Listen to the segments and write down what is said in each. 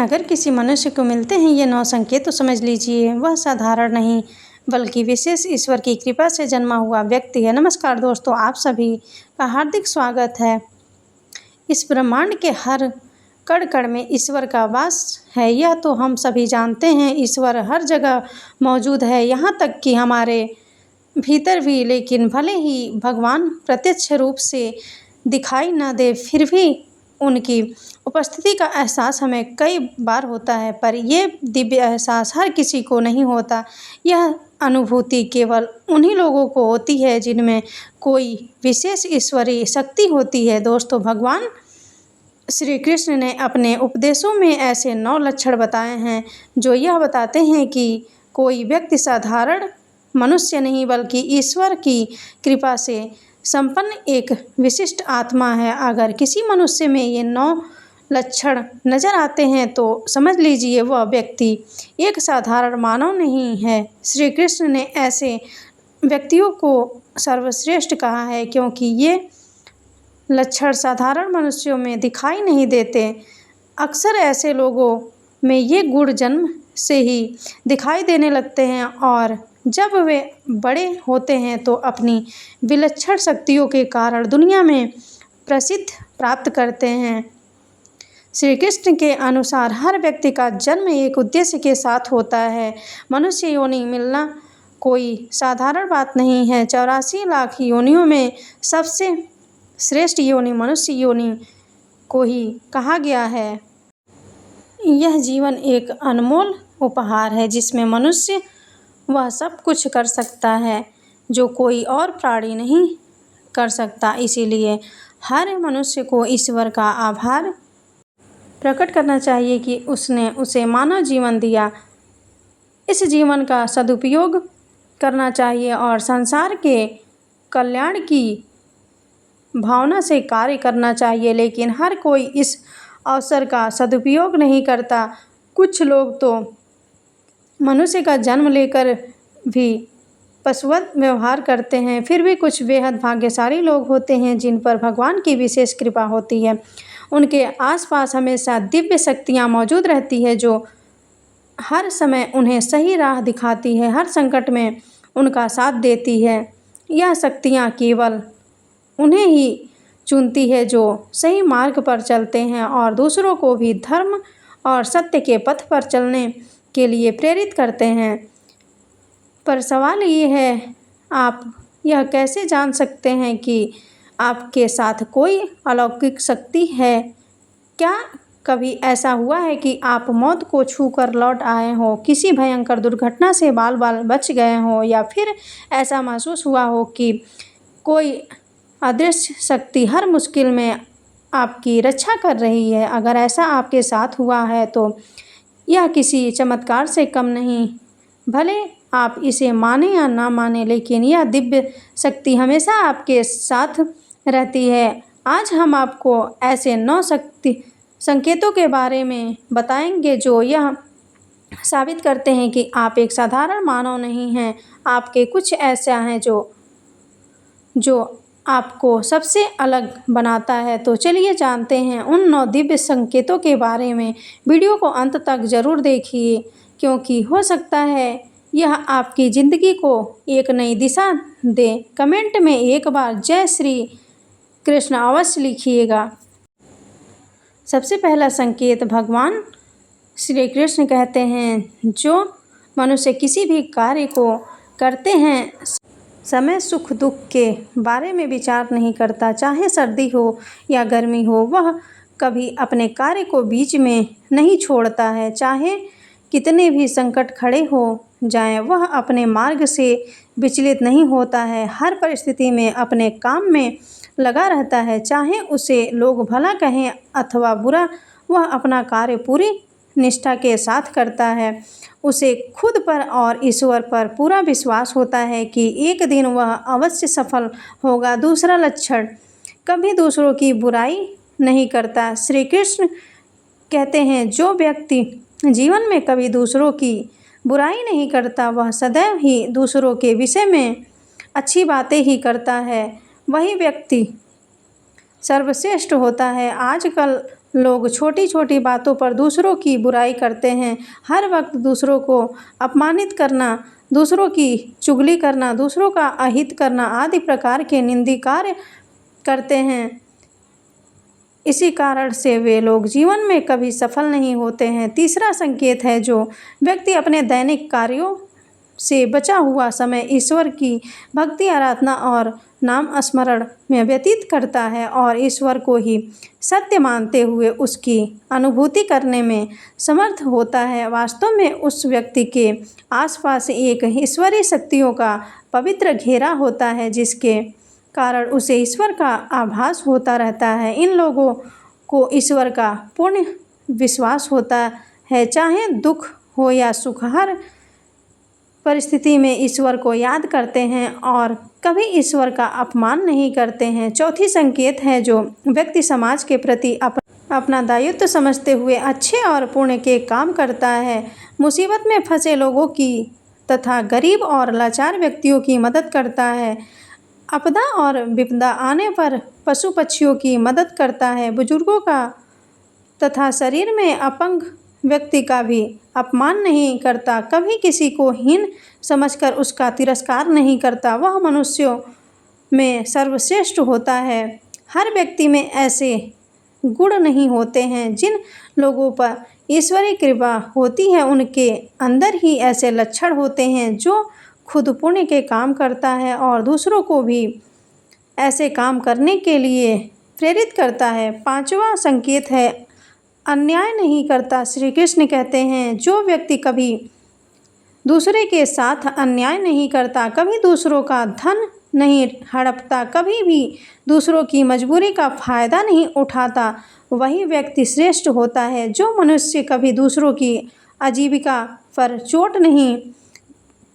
अगर किसी मनुष्य को मिलते हैं ये 9 संकेत तो समझ लीजिए वह साधारण नहीं बल्कि विशेष ईश्वर की कृपा से जन्मा हुआ व्यक्ति है। नमस्कार दोस्तों, आप सभी का हार्दिक स्वागत है। इस ब्रह्मांड के हर कण कण में ईश्वर का वास है, यह तो हम सभी जानते हैं। ईश्वर हर जगह मौजूद है, यहाँ तक कि हमारे भीतर भी। लेकिन भले ही भगवान प्रत्यक्ष रूप से दिखाई न दे, फिर भी उनकी उपस्थिति का एहसास हमें कई बार होता है। पर यह दिव्य एहसास हर किसी को नहीं होता। यह अनुभूति केवल उन्हीं लोगों को होती है जिनमें कोई विशेष ईश्वरीय शक्ति होती है। दोस्तों, भगवान श्री कृष्ण ने अपने उपदेशों में ऐसे 9 लक्षण बताए हैं जो यह बताते हैं कि कोई व्यक्ति साधारण मनुष्य नहीं बल्कि ईश्वर की कृपा से संपन्न एक विशिष्ट आत्मा है। अगर किसी मनुष्य में ये 9 लक्षण नज़र आते हैं तो समझ लीजिए वह व्यक्ति एक साधारण मानव नहीं है। श्री कृष्ण ने ऐसे व्यक्तियों को सर्वश्रेष्ठ कहा है क्योंकि ये लक्षण साधारण मनुष्यों में दिखाई नहीं देते। अक्सर ऐसे लोगों में ये गुण जन्म से ही दिखाई देने लगते हैं और जब वे बड़े होते हैं तो अपनी विलक्षण शक्तियों के कारण दुनिया में प्रसिद्ध प्राप्त करते हैं। श्री कृष्ण के अनुसार हर व्यक्ति का जन्म एक उद्देश्य के साथ होता है। मनुष्य योनि मिलना कोई साधारण बात नहीं है। 84 लाख योनियों में सबसे श्रेष्ठ योनि मनुष्य योनि को ही कहा गया है। यह जीवन एक अनमोल उपहार है जिसमें मनुष्य वह सब कुछ कर सकता है जो कोई और प्राणी नहीं कर सकता। इसीलिए हर मनुष्य को ईश्वर का आभार प्रकट करना चाहिए कि उसने उसे मानव जीवन दिया। इस जीवन का सदुपयोग करना चाहिए और संसार के कल्याण की भावना से कार्य करना चाहिए। लेकिन हर कोई इस अवसर का सदुपयोग नहीं करता। कुछ लोग तो मनुष्य का जन्म लेकर भी पशुवत व्यवहार करते हैं। फिर भी कुछ बेहद भाग्यशाली लोग होते हैं जिन पर भगवान की विशेष कृपा होती है। उनके आसपास हमेशा दिव्य शक्तियाँ मौजूद रहती है जो हर समय उन्हें सही राह दिखाती है, हर संकट में उनका साथ देती है। यह शक्तियाँ केवल उन्हें ही चुनती है जो सही मार्ग पर चलते हैं और दूसरों को भी धर्म और सत्य के पथ पर चलने के लिए प्रेरित करते हैं। पर सवाल ये है, आप यह कैसे जान सकते हैं कि आपके साथ कोई अलौकिक शक्ति है? क्या कभी ऐसा हुआ है कि आप मौत को छूकर लौट आए हो, किसी भयंकर दुर्घटना से बाल बाल बच गए हो, या फिर ऐसा महसूस हुआ हो कि कोई अदृश्य शक्ति हर मुश्किल में आपकी रक्षा कर रही है? अगर ऐसा आपके साथ हुआ है तो यह किसी चमत्कार से कम नहीं। भले आप इसे माने या ना माने, लेकिन यह दिव्य शक्ति हमेशा आपके साथ रहती है। आज हम आपको ऐसे 9 संकेतों के बारे में बताएंगे जो यह साबित करते हैं कि आप एक साधारण मानव नहीं हैं। आपके कुछ ऐसा है जो आपको सबसे अलग बनाता है। तो चलिए जानते हैं उन 9 दिव्य संकेतों के बारे में। वीडियो को अंत तक ज़रूर देखिए क्योंकि हो सकता है यह आपकी ज़िंदगी को एक नई दिशा दे। कमेंट में एक बार जय श्री कृष्ण अवश्य लिखिएगा। सबसे पहला संकेत भगवान श्री कृष्ण कहते हैं, जो मनुष्य किसी भी कार्य को करते हैं समय सुख दुख के बारे में विचार नहीं करता, चाहे सर्दी हो या गर्मी हो, वह कभी अपने कार्य को बीच में नहीं छोड़ता है। चाहे कितने भी संकट खड़े हो जाएं, वह अपने मार्ग से विचलित नहीं होता है। हर परिस्थिति में अपने काम में लगा रहता है, चाहे उसे लोग भला कहें अथवा बुरा, वह अपना कार्य पूरी निष्ठा के साथ करता है। उसे खुद पर और ईश्वर पर पूरा विश्वास होता है कि एक दिन वह अवश्य सफल होगा। दूसरा लक्षण, कभी दूसरों की बुराई नहीं करता। श्री कृष्ण कहते हैं, जो व्यक्ति जीवन में कभी दूसरों की बुराई नहीं करता, वह सदैव ही दूसरों के विषय में अच्छी बातें ही करता है, वही व्यक्ति सर्वश्रेष्ठ होता है। आजकल लोग छोटी छोटी बातों पर दूसरों की बुराई करते हैं। हर वक्त दूसरों को अपमानित करना, दूसरों की चुगली करना, दूसरों का अहित करना आदि प्रकार के निंदनीय कार्य करते हैं। इसी कारण से वे लोग जीवन में कभी सफल नहीं होते हैं। तीसरा संकेत है, जो व्यक्ति अपने दैनिक कार्यों से बचा हुआ समय ईश्वर की भक्ति, आराधना और नाम स्मरण में व्यतीत करता है और ईश्वर को ही सत्य मानते हुए उसकी अनुभूति करने में समर्थ होता है, वास्तव में उस व्यक्ति के आसपास एक ईश्वरीय शक्तियों का पवित्र घेरा होता है, जिसके कारण उसे ईश्वर का आभास होता रहता है। इन लोगों को ईश्वर का पूर्ण विश्वास होता है, चाहे दुख हो या सुख, हर परिस्थिति में ईश्वर को याद करते हैं और कभी ईश्वर का अपमान नहीं करते हैं। चौथी संकेत है, जो व्यक्ति समाज के प्रति अपना दायित्व समझते हुए अच्छे और पुण्य के काम करता है, मुसीबत में फंसे लोगों की तथा गरीब और लाचार व्यक्तियों की मदद करता है, आपदा और विपदा आने पर पशु पक्षियों की मदद करता है, बुजुर्गों का तथा शरीर में अपंग व्यक्ति का भी अपमान नहीं करता, कभी किसी को हीन समझकर उसका तिरस्कार नहीं करता, वह मनुष्यों में सर्वश्रेष्ठ होता है। हर व्यक्ति में ऐसे गुण नहीं होते हैं। जिन लोगों पर ईश्वरीय कृपा होती है, उनके अंदर ही ऐसे लक्षण होते हैं, जो खुद पुण्य के काम करता है और दूसरों को भी ऐसे काम करने के लिए प्रेरित करता है। पांचवा संकेत है, अन्याय नहीं करता। श्री कृष्ण कहते हैं, जो व्यक्ति कभी दूसरे के साथ अन्याय नहीं करता, कभी दूसरों का धन नहीं हड़पता, कभी भी दूसरों की मजबूरी का फायदा नहीं उठाता, वही व्यक्ति श्रेष्ठ होता है। जो मनुष्य कभी दूसरों की आजीविका पर चोट नहीं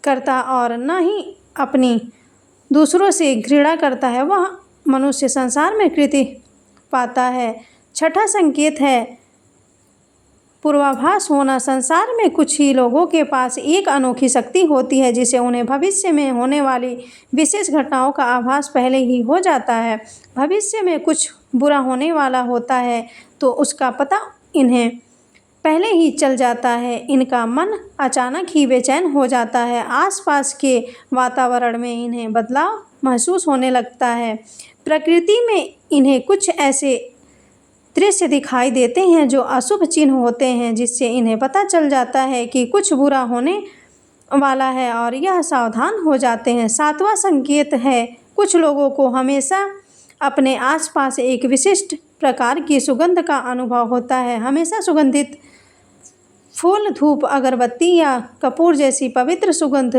करता और न ही अपनी दूसरों से घृणा करता है, वह मनुष्य संसार में कीर्ति पाता है। छठा संकेत है, पूर्वाभास होना। संसार में कुछ ही लोगों के पास एक अनोखी शक्ति होती है, जिसे उन्हें भविष्य में होने वाली विशेष घटनाओं का आभास पहले ही हो जाता है। भविष्य में कुछ बुरा होने वाला होता है तो उसका पता इन्हें पहले ही चल जाता है। इनका मन अचानक ही बेचैन हो जाता है, आसपास के वातावरण में इन्हें बदलाव महसूस होने लगता है, प्रकृति में इन्हें कुछ ऐसे दृश्य दिखाई देते हैं जो अशुभ चिन्ह होते हैं, जिससे इन्हें पता चल जाता है कि कुछ बुरा होने वाला है और यह सावधान हो जाते हैं। सातवां संकेत है, कुछ लोगों को हमेशा अपने आसपास एक विशिष्ट प्रकार की सुगंध का अनुभव होता है। हमेशा सुगंधित फूल, धूप, अगरबत्ती या कपूर जैसी पवित्र सुगंध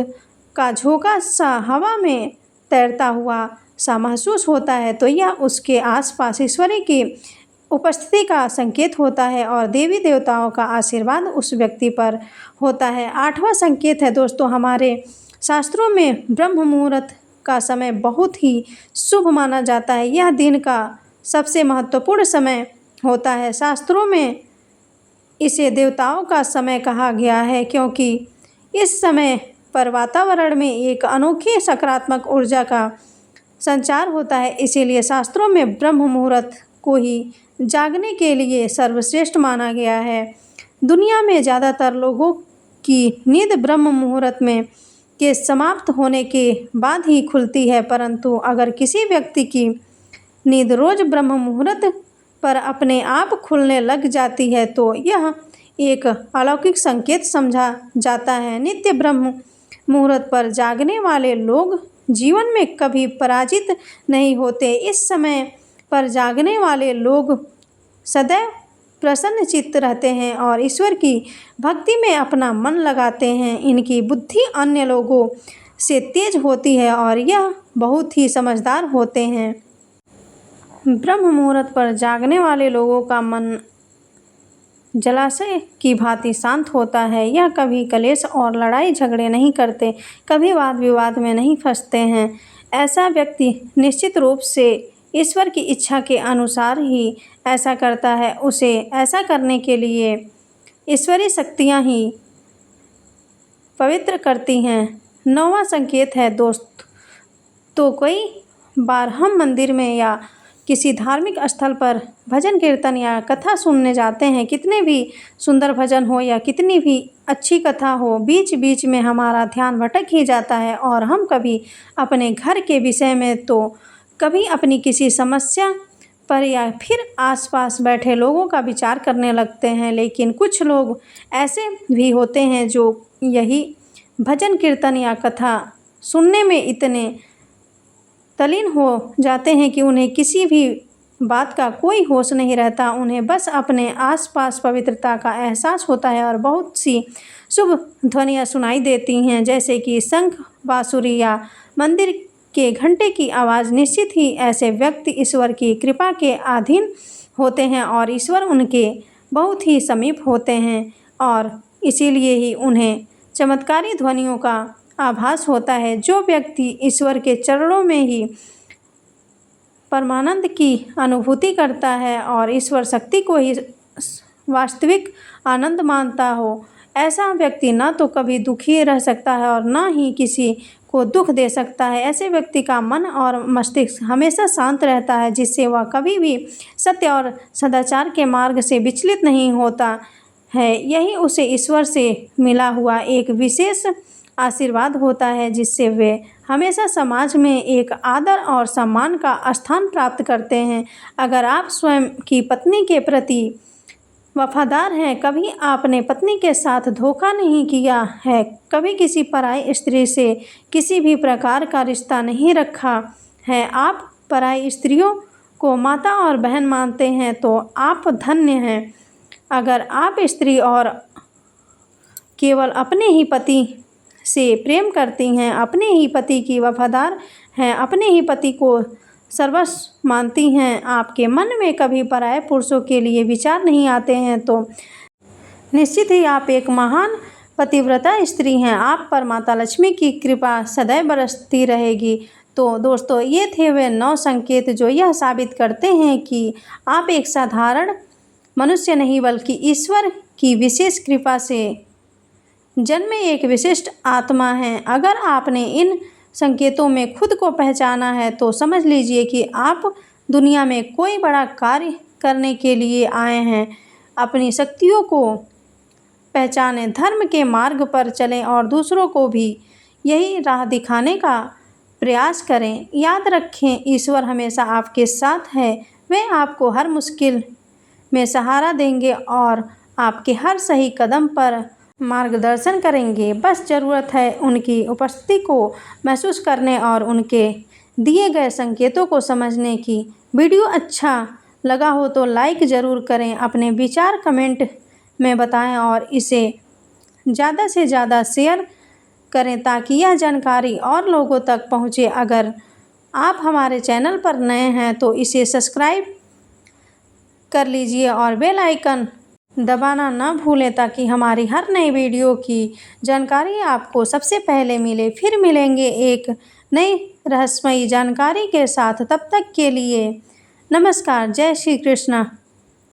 का झोंका सा हवा में तैरता हुआ सा महसूस होता है, तो यह उसके आसपास ईश्वरी की उपस्थिति का संकेत होता है और देवी देवताओं का आशीर्वाद उस व्यक्ति पर होता है। आठवां संकेत है दोस्तों, हमारे शास्त्रों में ब्रह्म मुहूर्त का समय बहुत ही शुभ माना जाता है। यह दिन का सबसे महत्वपूर्ण समय होता है। शास्त्रों में इसे देवताओं का समय कहा गया है, क्योंकि इस समय पर वातावरण में एक अनोखी सकारात्मक ऊर्जा का संचार होता है। इसीलिए शास्त्रों में ब्रह्म मुहूर्त को ही जागने के लिए सर्वश्रेष्ठ माना गया है। दुनिया में ज़्यादातर लोगों की नींद ब्रह्म मुहूर्त में के समाप्त होने के बाद ही खुलती है, परंतु अगर किसी व्यक्ति की नींद रोज ब्रह्म मुहूर्त पर अपने आप खुलने लग जाती है तो यह एक अलौकिक संकेत समझा जाता है। नित्य ब्रह्म मुहूर्त पर जागने वाले लोग जीवन में कभी पराजित नहीं होते। इस समय पर जागने वाले लोग सदैव प्रसन्नचित्त रहते हैं और ईश्वर की भक्ति में अपना मन लगाते हैं। इनकी बुद्धि अन्य लोगों से तेज होती है और यह बहुत ही समझदार होते हैं। ब्रह्म मुहूर्त पर जागने वाले लोगों का मन जलाशय की भांति शांत होता है। यह कभी कलेश और लड़ाई झगड़े नहीं करते, कभी वाद विवाद में नहीं फंसते हैं। ऐसा व्यक्ति निश्चित रूप से ईश्वर की इच्छा के अनुसार ही ऐसा करता है। उसे ऐसा करने के लिए ईश्वरीय शक्तियाँ ही पवित्र करती हैं। नौवां संकेत है दोस्त, तो कई बार हम मंदिर में या किसी धार्मिक स्थल पर भजन कीर्तन या कथा सुनने जाते हैं, कितने भी सुंदर भजन हो या कितनी भी अच्छी कथा हो, बीच बीच में हमारा ध्यान भटक ही जाता है और हम कभी अपने घर के विषय में तो कभी अपनी किसी समस्या पर या फिर आसपास बैठे लोगों का विचार करने लगते हैं। लेकिन कुछ लोग ऐसे भी होते हैं जो यही भजन कीर्तन या कथा सुनने में इतने तल्लीन हो जाते हैं कि उन्हें किसी भी बात का कोई होश नहीं रहता। उन्हें बस अपने आसपास पवित्रता का एहसास होता है और बहुत सी शुभ ध्वनियाँ सुनाई देती हैं, जैसे कि शंख, बांसुरी या मंदिर के घंटे की आवाज़। निश्चित ही ऐसे व्यक्ति ईश्वर की कृपा के अधीन होते हैं और ईश्वर उनके बहुत ही समीप होते हैं और इसीलिए ही उन्हें चमत्कारी ध्वनियों का आभास होता है। जो व्यक्ति ईश्वर के चरणों में ही परमानंद की अनुभूति करता है और ईश्वर शक्ति को ही वास्तविक आनंद मानता हो, ऐसा व्यक्ति ना तो कभी दुखी रह सकता है और ना ही किसी को दुख दे सकता है। ऐसे व्यक्ति का मन और मस्तिष्क हमेशा शांत रहता है, जिससे वह कभी भी सत्य और सदाचार के मार्ग से विचलित नहीं होता है। यही उसे ईश्वर से मिला हुआ एक विशेष आशीर्वाद होता है, जिससे वे हमेशा समाज में एक आदर और सम्मान का स्थान प्राप्त करते हैं। अगर आप स्वयं की पत्नी के प्रति वफादार हैं, कभी आपने पत्नी के साथ धोखा नहीं किया है, कभी किसी पराई स्त्री से किसी भी प्रकार का रिश्ता नहीं रखा है, आप पराई स्त्रियों को माता और बहन मानते हैं, तो आप धन्य हैं। अगर आप स्त्री और केवल अपने ही पति से प्रेम करती हैं, अपने ही पति की वफादार हैं, अपने ही पति को सर्वस्व मानती हैं, आपके मन में कभी पराये पुरुषों के लिए विचार नहीं आते हैं, तो निश्चित ही आप एक महान पतिव्रता स्त्री हैं। आप पर माता लक्ष्मी की कृपा सदैव बरसती रहेगी। तो दोस्तों, ये थे वे 9 संकेत जो यह साबित करते हैं कि आप एक साधारण मनुष्य नहीं बल्कि ईश्वर की विशेष कृपा से जन्मे एक विशिष्ट आत्मा हैं। अगर आपने इन संकेतों में खुद को पहचाना है तो समझ लीजिए कि आप दुनिया में कोई बड़ा कार्य करने के लिए आए हैं। अपनी शक्तियों को पहचानें, धर्म के मार्ग पर चलें और दूसरों को भी यही राह दिखाने का प्रयास करें। याद रखें, ईश्वर हमेशा आपके साथ है। वे आपको हर मुश्किल में सहारा देंगे और आपके हर सही कदम पर मार्गदर्शन करेंगे। बस ज़रूरत है उनकी उपस्थिति को महसूस करने और उनके दिए गए संकेतों को समझने की। वीडियो अच्छा लगा हो तो लाइक ज़रूर करें, अपने विचार कमेंट में बताएं और इसे ज़्यादा से ज़्यादा शेयर करें ताकि यह जानकारी और लोगों तक पहुँचे। अगर आप हमारे चैनल पर नए हैं तो इसे सब्सक्राइब कर लीजिए और बेल आइकन दबाना ना भूलें ताकि हमारी हर नई वीडियो की जानकारी आपको सबसे पहले मिले। फिर मिलेंगे एक नई रहस्यमयी जानकारी के साथ। तब तक के लिए नमस्कार। जय श्री कृष्ण।